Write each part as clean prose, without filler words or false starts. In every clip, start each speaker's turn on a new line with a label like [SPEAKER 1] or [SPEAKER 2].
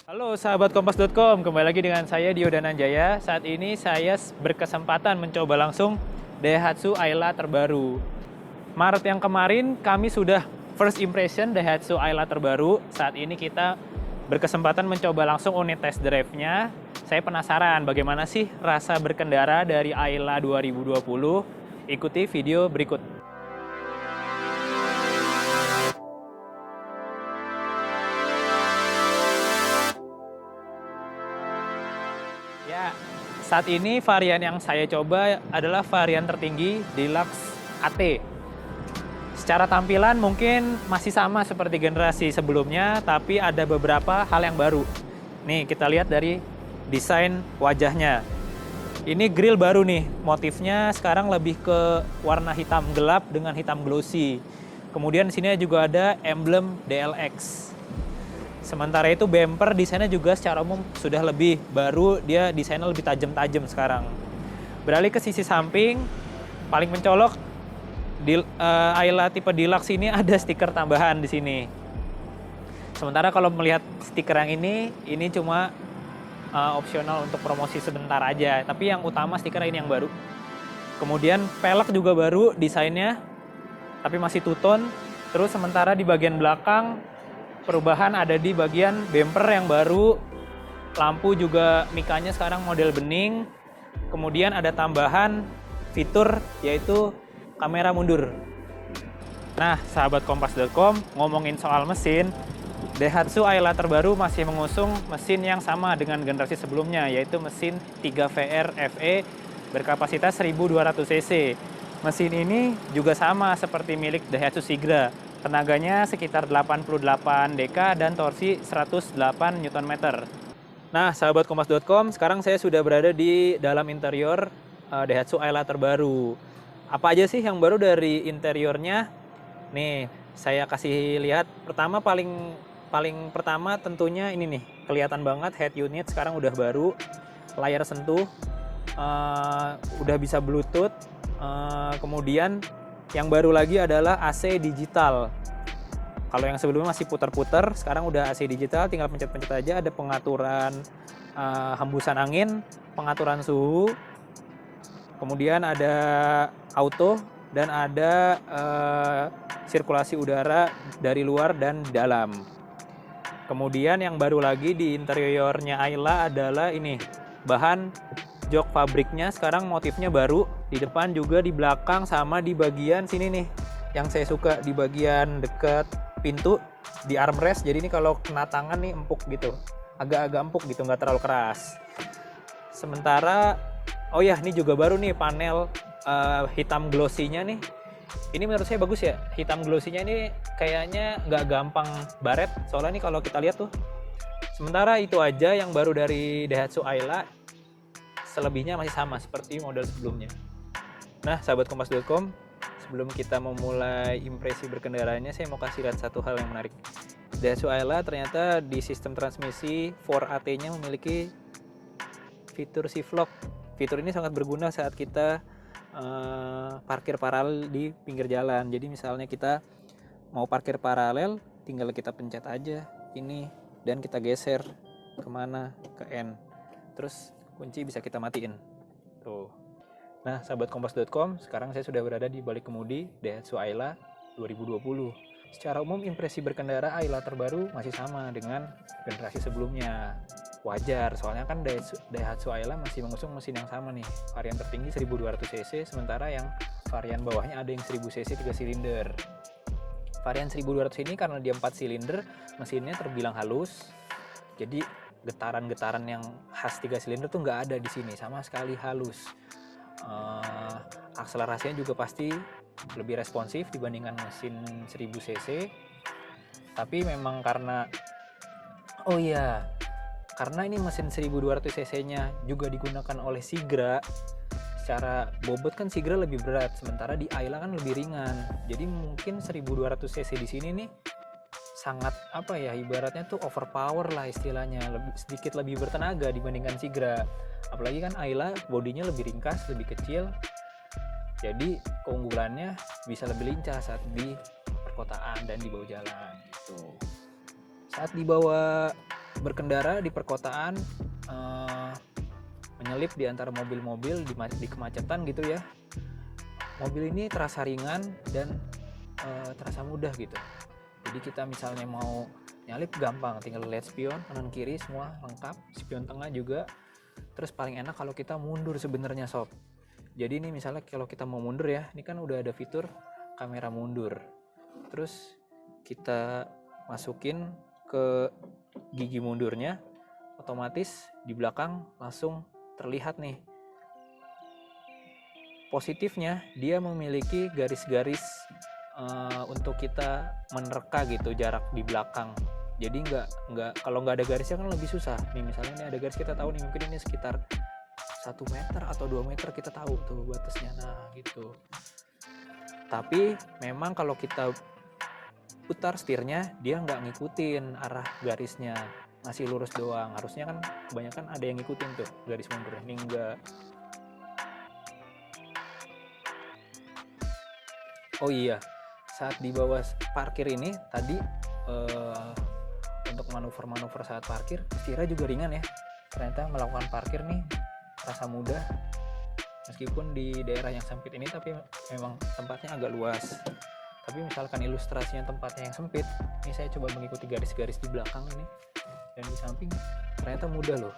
[SPEAKER 1] Halo sahabat kompas.com, kembali lagi dengan saya Dio Dananjaya. Saat ini saya berkesempatan mencoba langsung Daihatsu Ayla terbaru. Maret yang kemarin kami sudah first impression Daihatsu Ayla terbaru. Saat ini kita berkesempatan mencoba langsung unit test drive-nya. Saya penasaran bagaimana sih rasa berkendara dari Ayla 2020. Ikuti video berikut. Ya, saat ini varian yang saya coba adalah varian tertinggi Deluxe AT. Secara tampilan mungkin masih sama seperti generasi sebelumnya, tapi ada beberapa hal yang baru. Nih, kita lihat dari desain wajahnya. Ini grill baru nih, motifnya sekarang lebih ke warna hitam gelap dengan hitam glossy. Kemudian di sini juga ada emblem DLX. Sementara itu bumper desainnya juga secara umum sudah lebih baru, dia desainnya lebih tajam-tajam sekarang. Beralih ke sisi samping, paling mencolok di Ayla tipe Deluxe ini ada stiker tambahan di sini. Sementara kalau melihat stiker yang ini cuma opsional untuk promosi sebentar aja. Tapi yang utama stiker ini yang baru. Kemudian pelek juga baru desainnya, tapi masih two-tone. Terus sementara di bagian belakang perubahan ada di bagian bumper yang baru, lampu juga mikanya sekarang model bening, kemudian ada tambahan fitur yaitu kamera mundur. Nah, sahabat kompas.com, ngomongin soal mesin, Daihatsu Ayla terbaru masih mengusung mesin yang sama dengan generasi sebelumnya, yaitu mesin 3VR FE berkapasitas 1200 cc. Mesin ini juga sama seperti milik Daihatsu Sigra. Tenaganya sekitar 88 dk dan torsi 108 Nm. Nah, sahabat kompas.com, sekarang saya sudah berada di dalam interior Daihatsu Ayla terbaru. Apa aja sih yang baru dari interiornya? Nih, saya kasih lihat. Pertama paling pertama tentunya ini nih, kelihatan banget head unit sekarang udah baru, layar sentuh, udah bisa Bluetooth, kemudian yang baru lagi adalah AC digital. Kalau yang sebelumnya masih putar-putar, sekarang udah AC digital, tinggal pencet-pencet aja. Ada pengaturan hembusan angin, pengaturan suhu, kemudian ada auto, dan ada sirkulasi udara dari luar dan dalam. Kemudian yang baru lagi di interiornya Ayla adalah ini, bahan jok fabriknya sekarang motifnya baru, di depan juga, di belakang, sama di bagian sini nih yang saya suka, di bagian dekat pintu, di armrest. Jadi ini kalau kena tangan nih empuk gitu, agak-agak empuk gitu, nggak terlalu keras. Sementara oh ya, ini juga baru nih panel hitam glossy-nya nih. Ini menurut saya bagus ya, hitam glossy-nya ini kayaknya nggak gampang baret, soalnya nih kalau kita lihat tuh. Sementara itu aja yang baru dari Daihatsu Ayla, selebihnya masih sama seperti model sebelumnya. Nah, sahabat kompas.com, sebelum kita memulai impresi berkendaranya, saya mau kasih lihat satu hal yang menarik. Daihatsu Ayla ternyata di sistem transmisi 4AT-nya memiliki fitur Shift-Lock. Fitur ini sangat berguna saat kita parkir paralel di pinggir jalan. Jadi misalnya kita mau parkir paralel, tinggal kita pencet aja ini dan kita geser kemana, ke N. Terus kunci bisa kita matiin. Tuh. Nah, sahabat kompas.com, sekarang saya sudah berada di balik kemudi Daihatsu Ayla 2020. Secara umum impresi berkendara Ayla terbaru masih sama dengan generasi sebelumnya. Wajar, soalnya kan Daihatsu Ayla masih mengusung mesin yang sama nih. Varian tertinggi 1200 cc, sementara yang varian bawahnya ada yang 1000 cc 3 silinder. Varian 1200 ini karena dia 4 silinder, mesinnya terbilang halus. Jadi getaran-getaran yang khas 3 silinder tuh nggak ada di sini, sama sekali halus. Akselerasinya juga pasti lebih responsif dibandingkan mesin 1000 cc. Tapi memang karena karena ini mesin 1200 cc nya juga digunakan oleh Sigra, secara bobot kan Sigra lebih berat, sementara di Ayla kan lebih ringan. Jadi mungkin 1200 cc di sini nih sangat ibaratnya tuh overpower lah istilahnya, sedikit lebih bertenaga dibandingkan Sigra. Apalagi kan Ayla bodinya lebih ringkas, lebih kecil, jadi keunggulannya bisa lebih lincah saat di perkotaan dan di bawah jalan gitu. Saat dibawa berkendara di perkotaan, menyelip di antara mobil-mobil di kemacetan gitu ya. Mobil ini terasa ringan dan terasa mudah gitu. Jadi kita misalnya mau nyalip gampang, tinggal lihat spion kanan kiri semua lengkap, spion tengah juga. Terus paling enak kalau kita mundur sebenarnya sob. Jadi ini misalnya kalau kita mau mundur ya, ini kan udah ada fitur kamera mundur. Terus kita masukin ke gigi mundurnya, otomatis di belakang langsung terlihat nih. Positifnya dia memiliki garis-garis untuk kita menerka gitu jarak di belakang. Jadi nggak kalau nggak ada garisnya kan lebih susah. Nih misalnya ini ada garis kita tahu nih mungkin ini sekitar 1 meter atau 2 meter kita tahu tuh batasnya. Nah gitu. Tapi memang kalau kita putar setirnya dia nggak ngikutin arah garisnya, masih lurus doang. Harusnya kan kebanyakan ada yang ngikutin tuh garis mundur. Ini enggak. Oh iya, saat di bawah parkir ini tadi untuk manuver-manuver saat parkir setirnya juga ringan ya. Ternyata melakukan parkir nih terasa mudah meskipun di daerah yang sempit ini, tapi memang tempatnya agak luas. Tapi misalkan ilustrasinya tempatnya yang sempit, ini saya coba mengikuti garis-garis di belakang ini dan di samping, ternyata mudah loh.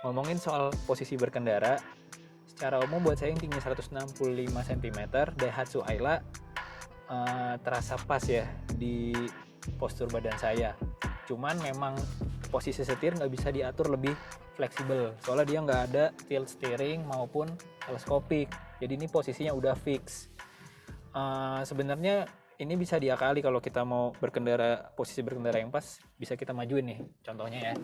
[SPEAKER 1] Ngomongin soal posisi berkendara, secara umum buat saya yang tinggi 165 cm, Daihatsu Ayla terasa pas ya di postur badan saya. Cuman memang posisi setir nggak bisa diatur lebih fleksibel, soalnya dia nggak ada tilt steering maupun teleskopik. Jadi ini posisinya udah fix. Sebenarnya ini bisa diakali kalau kita mau berkendara, posisi berkendara yang pas, bisa kita majuin nih, contohnya ya.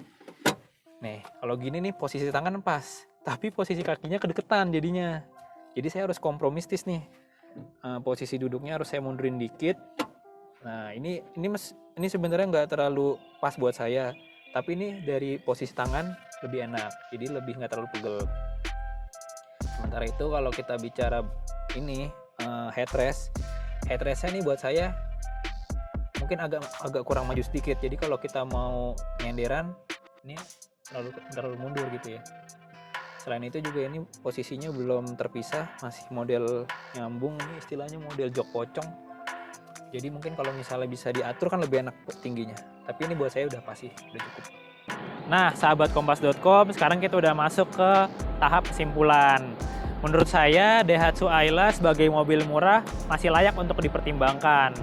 [SPEAKER 1] Nih, kalau gini nih posisi tangan pas, tapi posisi kakinya kedeketan jadinya. Jadi saya harus kompromistis nih. Posisi duduknya harus saya mundurin dikit. Nah, ini sebenarnya nggak terlalu pas buat saya, tapi ini dari posisi tangan lebih enak, jadi lebih nggak terlalu pegel. Sementara itu kalau kita bicara ini headrestnya nih buat saya mungkin agak kurang maju sedikit. Jadi kalau kita mau nyenderan ini terlalu mundur gitu ya. Selain itu juga ini posisinya belum terpisah, masih model nyambung, ini istilahnya model jok pocong. Jadi mungkin kalau misalnya bisa diatur kan lebih enak tingginya. Tapi ini buat saya udah pas sih, udah cukup. Nah, sahabat kompas.com, sekarang kita udah masuk ke tahap kesimpulan. Menurut saya, Daihatsu Ayla sebagai mobil murah masih layak untuk dipertimbangkan.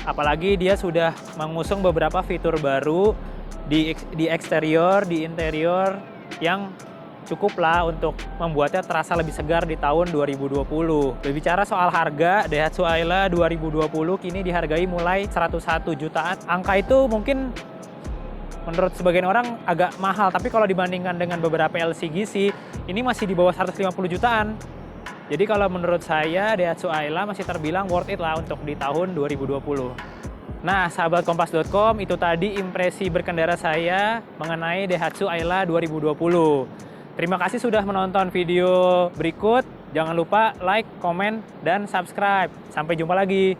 [SPEAKER 1] Apalagi dia sudah mengusung beberapa fitur baru di eksterior, di interior yang cukup lah untuk membuatnya terasa lebih segar di tahun 2020. Berbicara soal harga, Daihatsu Ayla 2020 kini dihargai mulai 101 jutaan. Angka itu mungkin menurut sebagian orang agak mahal, tapi kalau dibandingkan dengan beberapa LCGC, ini masih di bawah 150 jutaan. Jadi kalau menurut saya, Daihatsu Ayla masih terbilang worth it lah untuk di tahun 2020. Nah, sahabat kompas.com, itu tadi impresi berkendara saya mengenai Daihatsu Ayla 2020. Terima kasih sudah menonton video berikut. Jangan lupa like, komen, dan subscribe. Sampai jumpa lagi.